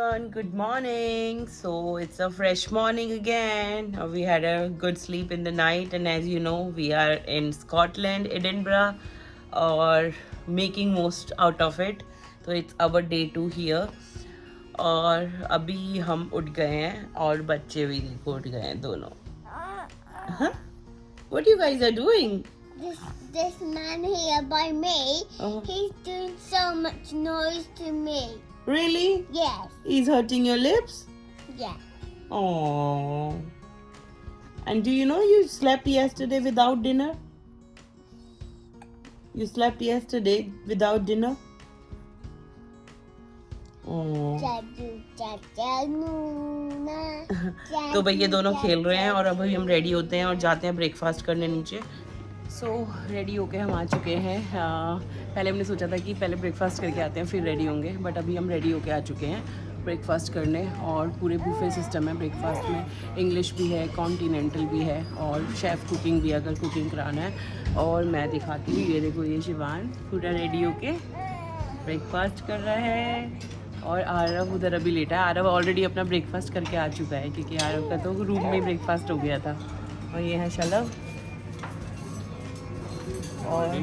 everyone, good morning. So it's a fresh morning again. We had a good sleep in the night, and as you know, we are in Scotland, Edinburgh, or making most out of it. So it's our day 2 here. और अभी हम उठ गए हैं और बच्चे भी देखो उठ गए हैं दोनों. Huh? What you guys are doing? This man here by me, he's doing so much noise to me. Really? Yes. He's hurting your lips? Yeah. Oh. And do you know you slept yesterday without dinner? You slept yesterday without dinner? Oh. तो भाई ये दोनों खेल रहे हैं और अभी हम रेडी होते हैं और जाते हैं ब्रेकफास्ट करने नीचे. सो रेडी होके हम आ चुके हैं. पहले हमने सोचा था कि पहले ब्रेकफास्ट करके आते हैं फिर रेडी होंगे, बट अभी हम रेडी होके आ चुके हैं ब्रेकफास्ट करने. और पूरे बुफे सिस्टम है ब्रेकफास्ट में. इंग्लिश भी है, कॉन्टिनेंटल भी है और शेफ़ कुकिंग भी अगर कुकिंग कराना है. और मैं दिखाती हूँ, ये देखो ये शिवान पूरा रेडी होके ब्रेकफास्ट कर रहा है. और आरव उधर अभी लेटा है. आरव ऑलरेडी अपना ब्रेकफास्ट करके आ चुका है क्योंकि आरव का तो रूम में ब्रेकफास्ट हो गया था. और ये है शलभ और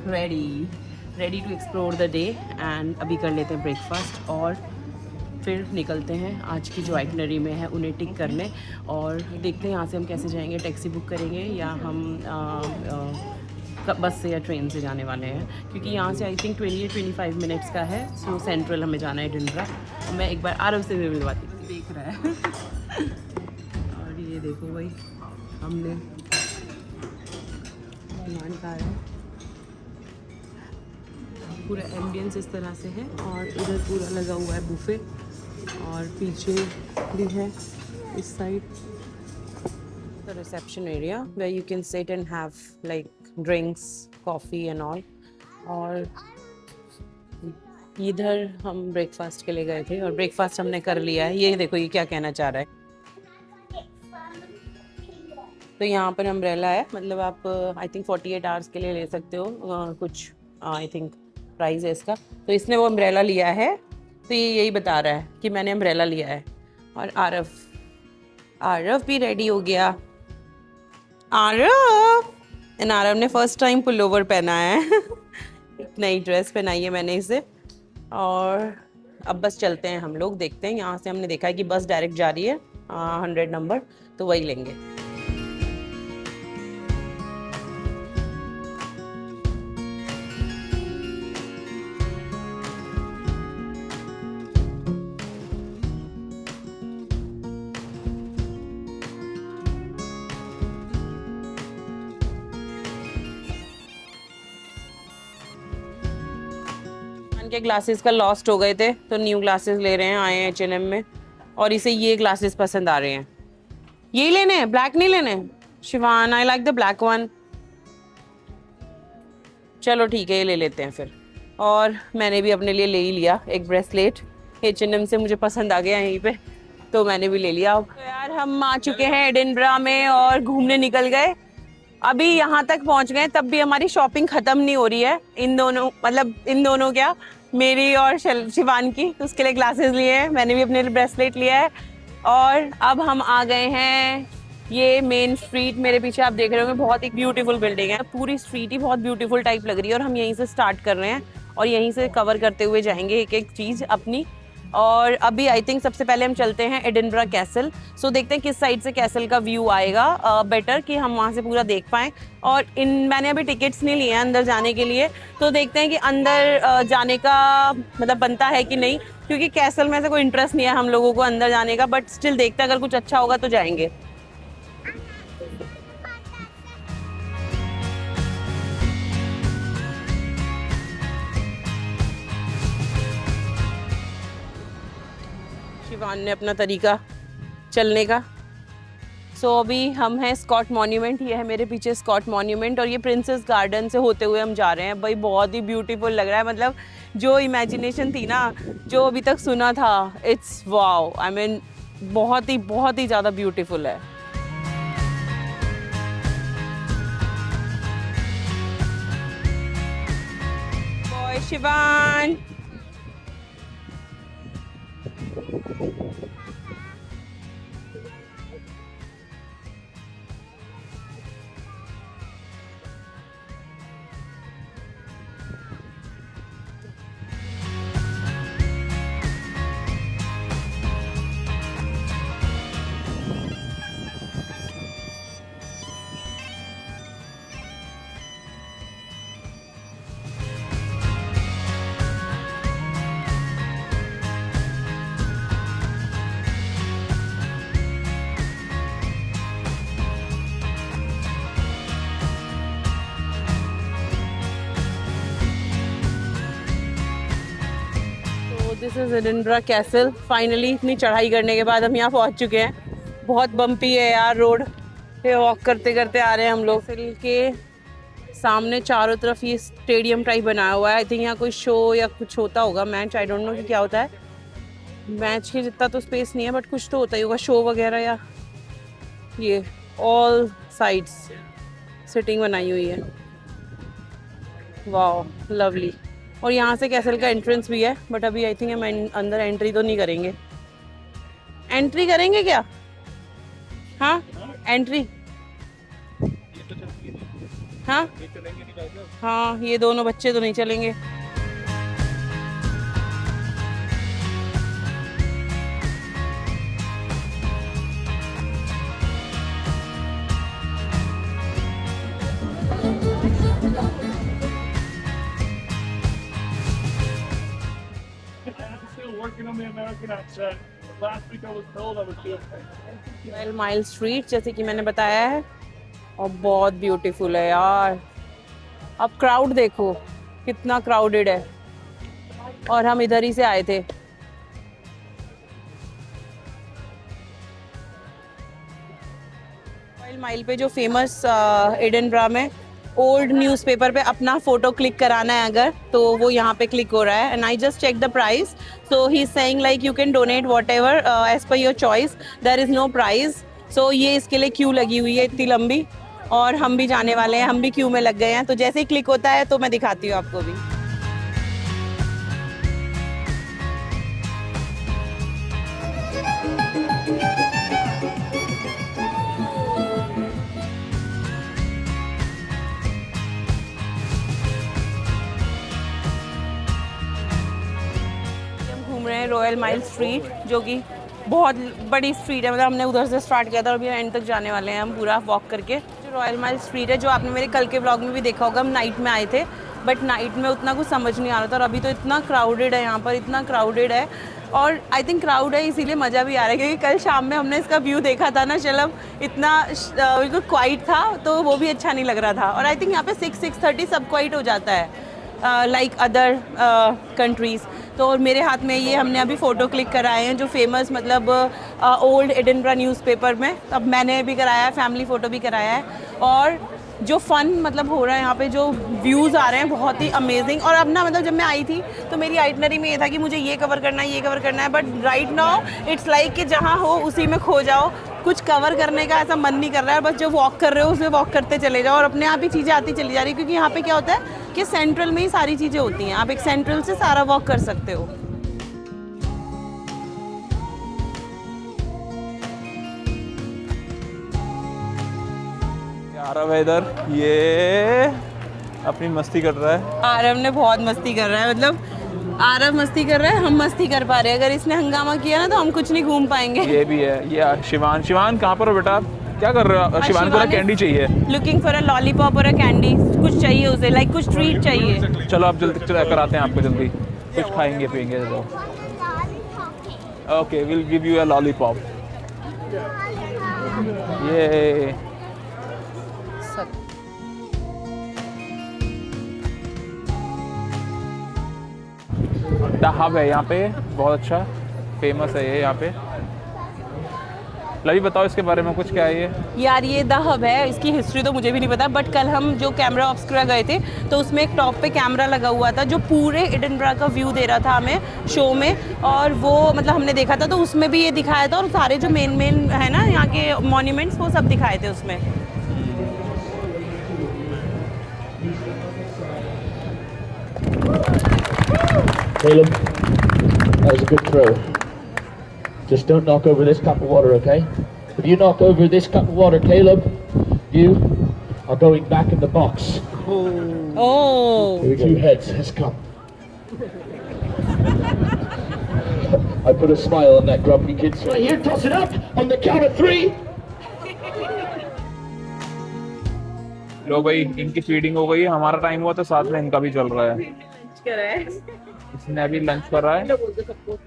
ready to explore the day. And अभी कर लेते हैं ब्रेकफास्ट और फिर निकलते हैं आज की जो आइटनरी में है उन्हें टिक करने. और देखते हैं यहाँ से हम कैसे जाएंगे, टैक्सी बुक करेंगे या हम बस से या ट्रेन से जाने वाले हैं क्योंकि यहाँ से आई थिंक 20-25 मिनट्स का है. सो सेंट्रल हमें जाना है एडिनबरा. मैं एक बार आरव से भी मिलवाती हूँ, देख रहा है. और ये देखो भाई हमने सामान खा रहे हैं. पूरा एम्बियंस इस तरह से है और इधर पूरा लगा हुआ है बुफे और पीछे भी है इस side the reception area where you can sit and have like drinks, coffee and all. और इधर हम ब्रेकफास्ट के लिए गए थे और ब्रेकफास्ट हमने कर लिया है. ये देखो ये क्या कहना चाह रहा है. तो यहाँ पर अम्ब्रेला है, मतलब आप आई थिंक 48 आवर्स के लिए ले सकते हो. कुछ आई थिंक प्राइस है इसका. तो इसने वो अम्ब्रेला लिया है तो ये यही बता रहा है कि मैंने अम्ब्रेला लिया है. और आरव भी रेडी हो गया. आरव ने फर्स्ट टाइम पुलोवर पहना है. नई ड्रेस पहनाई है मैंने इसे. और अब बस चलते हैं हम लोग, देखते हैं. यहाँ से हमने देखा है कि बस डायरेक्ट जा रही है 100 नंबर, तो वही लेंगे. के ग्लासेस का लॉस्ट हो गए थे तो न्यू ग्लासेस ले रहे हैं, आए हैं H&M में. और इसे ये ग्लासेस पसंद आ रहे हैं. यही लेने हैं, ब्लैक नहीं लेने. Shivaan I like the black one. चलो ठीक है ये ले लेते हैं फिर. और मैंने भी अपने लिए ले ही लिया एक ब्रेसलेट. H&M से मुझे पसंद आ गया यहीं पे तो मैंने भी ले लिया. तो यार हम आ चुके हैं एडिनबरा में और घूमने निकल गए. अभी यहाँ तक पहुँच गए तब भी हमारी शॉपिंग ख़त्म नहीं हो रही है. इन दोनों क्या, मेरी और शिवान की. तो उसके लिए ग्लासेस लिए हैं, मैंने भी अपने लिए ब्रेसलेट लिया है. और अब हम आ गए हैं ये मेन स्ट्रीट. मेरे पीछे आप देख रहे होंगे बहुत ही ब्यूटीफुल बिल्डिंग है. पूरी स्ट्रीट ही बहुत ब्यूटीफुल टाइप लग रही है और हम यहीं से स्टार्ट कर रहे हैं और यहीं से कवर करते हुए जाएंगे एक एक चीज़ अपनी. और अभी आई थिंक सबसे पहले हम चलते हैं एडिनबरा कैसल. सो देखते हैं किस साइड से कैसल का व्यू आएगा बेटर कि हम वहाँ से पूरा देख पाएँ. और मैंने अभी टिकट्स नहीं लिए हैं अंदर जाने के लिए, तो देखते हैं कि अंदर जाने का मतलब बनता है कि नहीं, क्योंकि कैसल में से कोई इंटरेस्ट नहीं है हम लोगों को अंदर जाने का. बट स्टिल देखते हैं, अगर कुछ अच्छा होगा तो जाएंगे. शिवान ने अपना तरीका चलने का. सो अभी हम हैं स्कॉट मॉन्यूमेंट. ये है मेरे पीछे स्कॉट मॉन्यूमेंट और ये प्रिंसेस गार्डन से होते हुए हम जा रहे हैं. भाई बहुत ही ब्यूटीफुल लग रहा है. मतलब जो इमेजिनेशन थी ना, जो अभी तक सुना था, इट्स वाओ. आई मीन बहुत ही ज़्यादा ब्यूटीफुल है. Boy Shivaan this is Edinburgh castle. Finally इतनी चढ़ाई करने के बाद हम यहाँ पहुँच चुके हैं। बहुत बम्पी है यार रोड, पे वॉक करते करते आ रहे हैं हम लोग। फिर के सामने चारों तरफ ये स्टेडियम टाइप बनाया हुआ है। आई थिंक यहाँ कोई शो या कुछ होता होगा, मैच, आई डोंट नो कि क्या होता है। मैच के जितना तो स्पेस नहीं है बट कुछ तो होता ही होगा, शो वगैरह। या ये ऑल साइड्स सिटिंग बनाई हुई है। वाह, लवली। और यहाँ से कैसल का एंट्रेंस भी है, बट अभी आई थिंक हम अंदर एंट्री तो नहीं करेंगे। एंट्री करेंगे क्या? हाँ, एंट्री। हाँ हाँ, ये दोनों बच्चे तो नहीं चलेंगे। Working on the American accent. Last week I was told I was doing 12 mile street जैसे कि मैंने बताया है, और बहुत ब्यूटीफुल है यार। अब क्राउड देखो कितना क्राउडेड है, और हम इधर ही से आए थे। 12 माइल पे जो फेमस एडिनबरा में ओल्ड न्यूज़पेपर पे अपना फोटो क्लिक कराना है अगर, तो वो यहाँ पे क्लिक हो रहा है। And I just check the price, so he is saying like you can donate whatever as per your choice, there is no price. So ये इसके लिए क्यू लगी हुई है इतनी लंबी, और हम भी जाने वाले हैं, हम भी क्यू में लग गए हैं। तो जैसे ही क्लिक होता है तो मैं दिखाती हूँ आपको भी। रॉयल माइल स्ट्रीट, जो कि बहुत बड़ी स्ट्रीट है। मतलब हमने उधर से स्टार्ट किया था और अभी एंड तक जाने वाले हैं हम पूरा वॉक करके। जो रॉयल माइल स्ट्रीट है, जो आपने मेरे कल के व्लॉग में भी देखा होगा, हम नाइट में आए थे, बट नाइट में उतना कुछ समझ नहीं आ रहा था। और अभी तो इतना क्राउडेड है यहाँ पर, इतना क्राउडेड है। और आई थिंक क्राउड है इसीलिए मज़ा भी आ रहा है, क्योंकि कल शाम में हमने इसका व्यू देखा था ना चलम, इतना बिल्कुल क्वाइट था, तो वो भी अच्छा नहीं लग रहा था। और आई थिंक यहाँ पे 6-6:30 सब क्वाइट हो जाता है, लाइक अदर कंट्रीज़। तो और मेरे हाथ में ये हमने अभी फ़ोटो क्लिक कराए हैं, जो फेमस मतलब ओल्ड एडिनबरा न्यूज़पेपर में। अब मैंने भी कराया है, फैमिली फ़ोटो भी कराया है। और जो फ़न मतलब हो रहा है यहाँ पे, जो व्यूज़ आ रहे हैं बहुत ही अमेजिंग। और अब ना मतलब जब मैं आई थी तो मेरी आइटनरी में ये था कि मुझे ये कवर करना है, ये कवर करना है, but right now it's like कि जहाँ हो उसी में खो जाओ। कुछ कवर करने का ऐसा मन नहीं कर रहा है, बस जो वॉक कर रहे हो उसमें वॉक करते चले जाओ, और अपने आप ही चीज़ें आती चली जा रही है। क्योंकि यहाँ पे क्या होता है कि सेंट्रल में ही सारी चीज़ें होती हैं, आप एक सेंट्रल से सारा वॉक कर सकते हो। आरव है इधर, ये अपनी मस्ती कर रहा है। आरव ने बहुत मस्ती कर रहा है, मतलब आरव मस्ती कर रहा है, हम मस्ती कर पा रहे हैं। अगर इसने हंगामा किया ना तो हम कुछ नहीं घूम पाएंगे। ये भी है, ये शिवान। शिवान कहाँ पर हो बेटा, क्या कर रहे हो? शिवान को ना कैंडी चाहिए, लुकिंग फॉर अ लॉलीपॉप और अ कैंडी, कुछ चाहिए उसे, लाइक कुछ ट्रीट चाहिए। चलो आप जल्दी कराते हैं आपको, जल्दी कुछ खाएंगे पिएंगे। चलो okay, will give you a lollipop. ये द हब है यहाँ पे, बहुत अच्छा फेमस है ये यहाँ पे। लवी बताओ इसके बारे में कुछ, क्या है ये? यार ये द हब है, इसकी हिस्ट्री तो मुझे भी नहीं पता, बट कल हम जो कैमरा ऑब्सक्यूरा गए थे तो उसमें एक टॉप पे कैमरा लगा हुआ था जो पूरे एडिनबरा का व्यू दे रहा था हमें शो में। और वो मतलब हमने देखा था तो उसमें भी ये दिखाया था, और सारे जो मेन है ना यहाँ के मॉन्यूमेंट्स वो सब दिखाए थे उसमें। Caleb, that was a good throw. Just don't knock over this cup of water, okay? If you knock over this cup of water, Caleb, you are going back in the box. Oh. Here we go. 2 heads has come. I put a smile on that grumpy kid's face. Right here, toss it up on the count of 3. लो भाई, इनकी feeding हो गई है, हमारा time हुआ तो साथ में इनका भी चल रहा है। लंच कर रहा है। इसने अभी लंच कर रहा है। हेलो बोल दो सबको।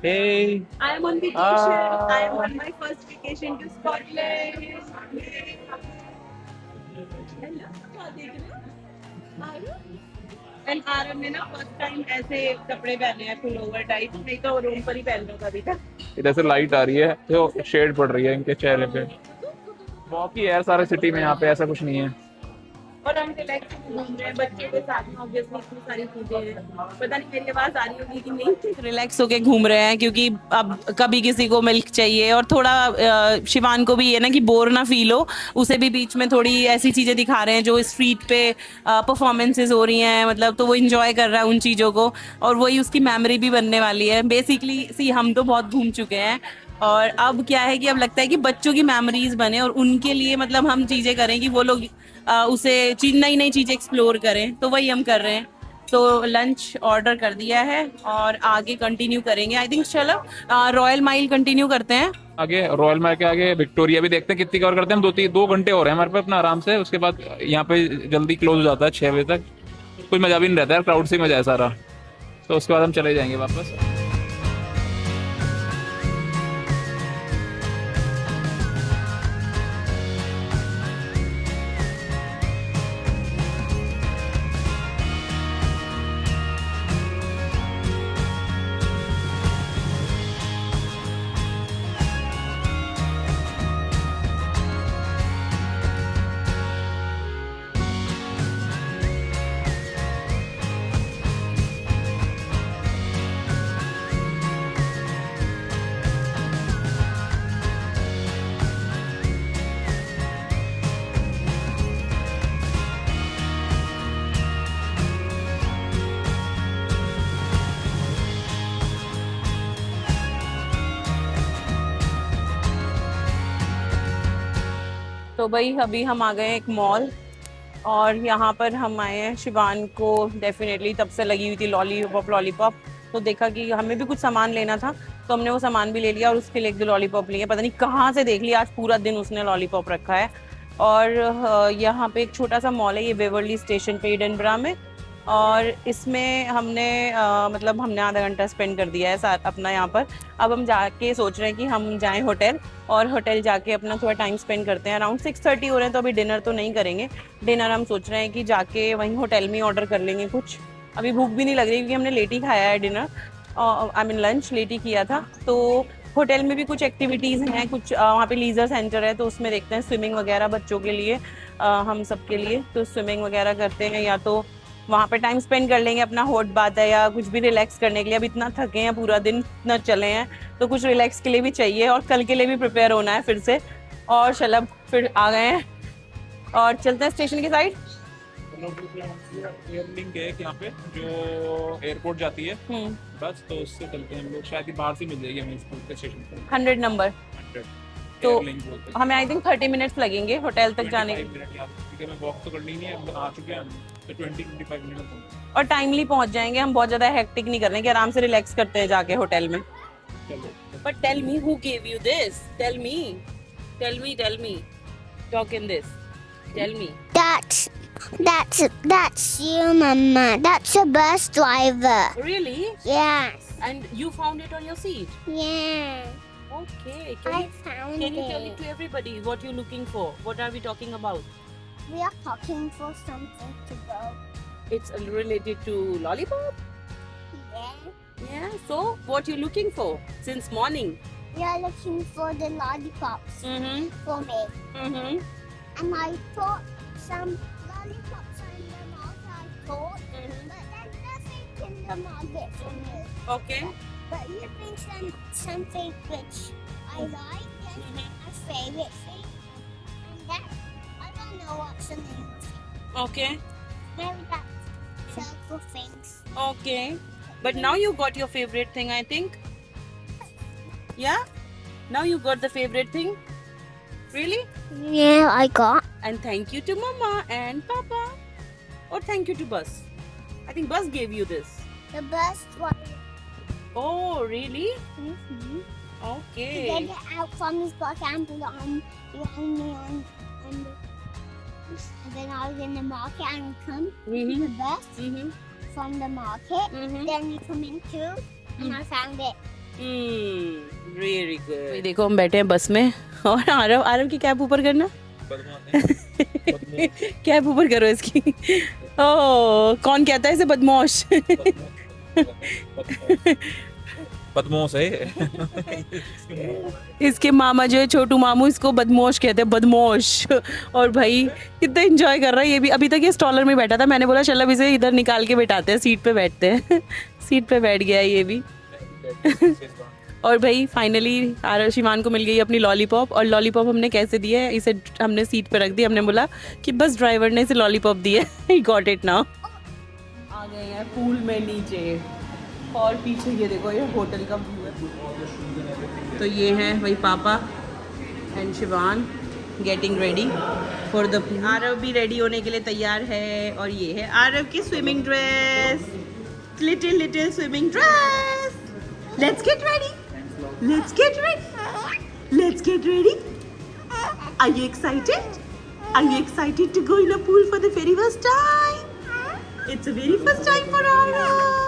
Hey, I am on vacation. I am on my first vacation to Scotland. Hello, क्या देख रहे हो? आरव? And आरव ने ना फर्स्ट टाइम ऐसे कपड़े पहने हैं पुलोवर टाइप, नहीं तो रूम पर ही पहन रहा था अभी तक। इधर से लाइट आ रही है तो शेड पड़ रही है इनके चेहरे पे। वॉक ही है सारे सिटी में, यहाँ पे ऐसा कुछ नहीं है। और हम रिलैक्स घूम रहे हैं बच्चों के साथ में, ऑब्वियसली इतनी सारी चीजें हैं, पता नहीं मेरी आवाज आ रही होगी कि नहीं। रिलैक्स होके घूम रहे हैं क्योंकि अब कभी किसी को मिल्क चाहिए और थोड़ा शिवान को भी ये ना कि बोर ना फील हो, उसे भी बीच में थोड़ी ऐसी चीजें दिखा रहे हैं जो स्ट्रीट पे परफॉर्मेंसेज हो रही हैं, मतलब तो वो इंजॉय कर रहा है उन चीज़ों को और वही उसकी मेमोरी भी बनने वाली है। बेसिकली सी हम तो बहुत घूम चुके हैं और अब क्या है कि अब लगता है कि बच्चों की मेमोरीज बने और उनके लिए मतलब हम चीज़ें करें कि वो लोग उसे नई नई चीज़ें एक्सप्लोर करें, तो वही हम कर रहे हैं। तो लंच ऑर्डर कर दिया है और आगे कंटिन्यू करेंगे। आई थिंक चलो रॉयल माइल कंटिन्यू करते हैं। आगे रॉयल माइल के आगे विक्टोरिया भी देखते हैं कितनी कवर करते हैं हम। 2 घंटे हो रहे हैं हमारे पे अपना आराम से। उसके बाद यहाँ पे जल्दी क्लोज हो जाता है 6 बजे तक। कोई मजा भी नहीं रहता है, क्राउड से मजा है सारा। तो उसके बाद हम चले जाएंगे वापस। तो भाई अभी हम आ गए एक मॉल और यहाँ पर हम आए हैं। शिवान को डेफिनेटली तब से लगी हुई थी लॉलीपॉप, तो देखा कि हमें भी कुछ सामान लेना था तो हमने वो सामान भी ले लिया और उसके लिए 1-2 लॉलीपॉप लिए। पता नहीं कहाँ से देख लिया, आज पूरा दिन उसने लॉलीपॉप रखा है। और यहाँ पे एक छोटा सा मॉल है, ये वेवरली स्टेशन पे एडिनबरा में, और इसमें हमने मतलब हमने आधा घंटा स्पेंड कर दिया है साथ अपना यहाँ पर। अब हम जाके सोच रहे हैं कि हम जाएं होटल और होटल जाके अपना थोड़ा टाइम स्पेंड करते हैं। अराउंड 6:30 हो रहे हैं तो अभी डिनर तो नहीं करेंगे। डिनर हम सोच रहे हैं कि जाके वहीं होटल में ऑर्डर कर लेंगे कुछ। अभी भूख भी नहीं लग रही क्योंकि हमने लेट ही खाया है dinner, I mean lunch late ही किया था। तो होटल में भी कुछ एक्टिविटीज़ हैं, कुछ वहाँ पे लीजर सेंटर है तो उसमें देखते हैं स्विमिंग वगैरह बच्चों के लिए, हम सब के लिए। तो स्विमिंग वगैरह करते हैं या तो वहाँ पे टाइम स्पेंड कर लेंगे अपना हॉट बात है या कुछ भी रिलैक्स करने के लिए। अब इतना थके हैं, पूरा दिन इतना चले हैं तो कुछ रिलैक्स के लिए भी चाहिए और कल के लिए भी प्रिपेयर होना है फिर से। और चलब फिर आ गए हैं और चलते हैं स्टेशन की साइड। एयरलिंक है यहाँ पे जो एयरपोर्ट जाती है बस, तो उससे चलते हैं हम लोग। शायद ही बाहर से मिल जाएगी हमें स्टेशन पर 100 नंबर। तो हमें आई थिंक 30 मिनट्स लगेंगे होटल तक जाने के। हमें वॉक तो करनी नहीं है, आ चुके हैं तो 20-25 मिनट और टाइमली पहुंच जाएंगे हम। बहुत ज़्यादा हेक्टिक नहीं करने की, आराम से रिलैक्स करते हैं जाके होटल में। But tell me who give you this, tell me talk in this, tell me. That's you, Mama. That's a bus driver. Really? Yes. And you found it on your seat? Yeah. Okay. I found Can you tell it. it to everybody what you're looking for? What are we talking about? We are talking for something to go. It's related to lollipop? Yeah. Yeah. So what you looking for since morning? We are looking for the lollipops for me. And I thought some lollipops are in the mouth, I thought. But there's nothing in the market for me. Okay. But you think something which I like and my favorite thing. And that, I don't know what's the name of it. Okay. Maybe that's circle things. Okay. But now you got your favorite thing, I think. Yeah? Now you got the favorite thing? Really? Yeah, I got. And thank you to Mama and Papa. Or thank you to Bus. I think Bus gave you this. The best one. Oh, really? Mm-hmm. To Okay. get it out from his pocket and put it on behind me and then I was in the market and come to Mm-hmm. the bus Mm-hmm. from the market. Mm-hmm. Then you come in too and I found it. Very good. देखो हम बैठे हैं बस में और आरव की cab ऊपर करना कैब ऊपर करो इसकी ओ कौन कहता है इसे बदमाश बदमाश है इसके मामा जो है छोटू मामू इसको बदमाश कहते हैं बदमाश और भाई कितना एंजॉय कर रहा है ये भी अभी तक ये स्टॉलर में बैठा था मैंने बोला चल अब इसे इधर निकाल के बैठाते हैं सीट पे बैठते हैं सीट पे बैठ गया ये भी और भाई फाइनली आरव शिवान को मिल गई अपनी लॉलीपॉप और लॉलीपॉप हमने कैसे दी है इसे हमने सीट पे रख दी हमने बोला कि बस ड्राइवर ने इसे लॉलीपॉप दी है ही गॉट इट नाउ आ गए हैं पूल में नीचे और पीछे ये देखो ये होटल का व्यू है तो ये है वही पापा and Shivaan getting ready for the Aarav भी रेडी होने के लिए तैयार है और ये है आरव की swimming dress little little swimming dress let's get ready let's get ready let's get ready are you excited to go in a pool for the very first time it's a very first time for Aarav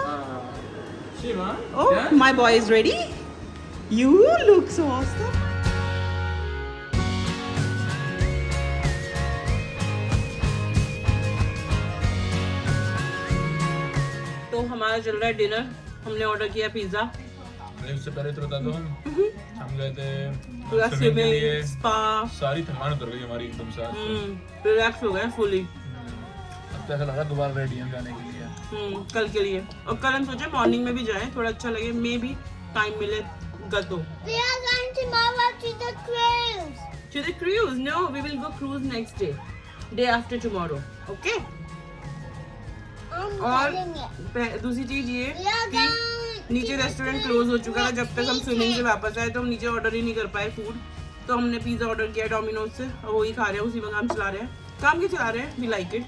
Oh, my boy is ready. You look so awesome. तो हमारा चल रहा है dinner हमने order किया pizza उससे पहले तो बता दो हम गए थे पूरा swimming के लिए स्विमिंग स्पा सारी थकान उतर गई हमारी एकदम से आज रिलैक्स हो गए फुली अब तो ऐसा लगा दोबारा रेडी हम जाने के लिए कल के लिए और कल हम सोचे मॉर्निंग में भी जाएं थोड़ा अच्छा लगे मे भी टाइम मिलेगा तो We are going tomorrow to the cruise. To the cruise? No, we will go cruise next day. Day after tomorrow. Okay? I'm और getting it. दूसरी चीज ये We are कि going. नीचे रेस्टोरेंट क्लोज हो चुका था जब तक हम स्विमिंग से वापस आए तो हम नीचे ऑर्डर ही नहीं कर पाए फूड तो हमने पिज्जा ऑर्डर किया डोमिनोज से और वही खा रहे हैं उसी में काम चला रहे हैं काम के चला रहे हैं we like it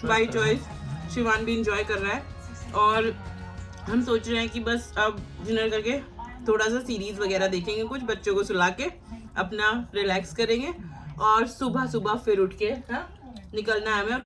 by choice Shivaan भी इंजॉय कर रहा है और हम सोच रहे हैं कि बस अब डिनर करके थोड़ा सा सीरीज वगैरह देखेंगे कुछ बच्चों को सुला के अपना रिलैक्स करेंगे और सुबह सुबह फिर उठ के निकलना है हमें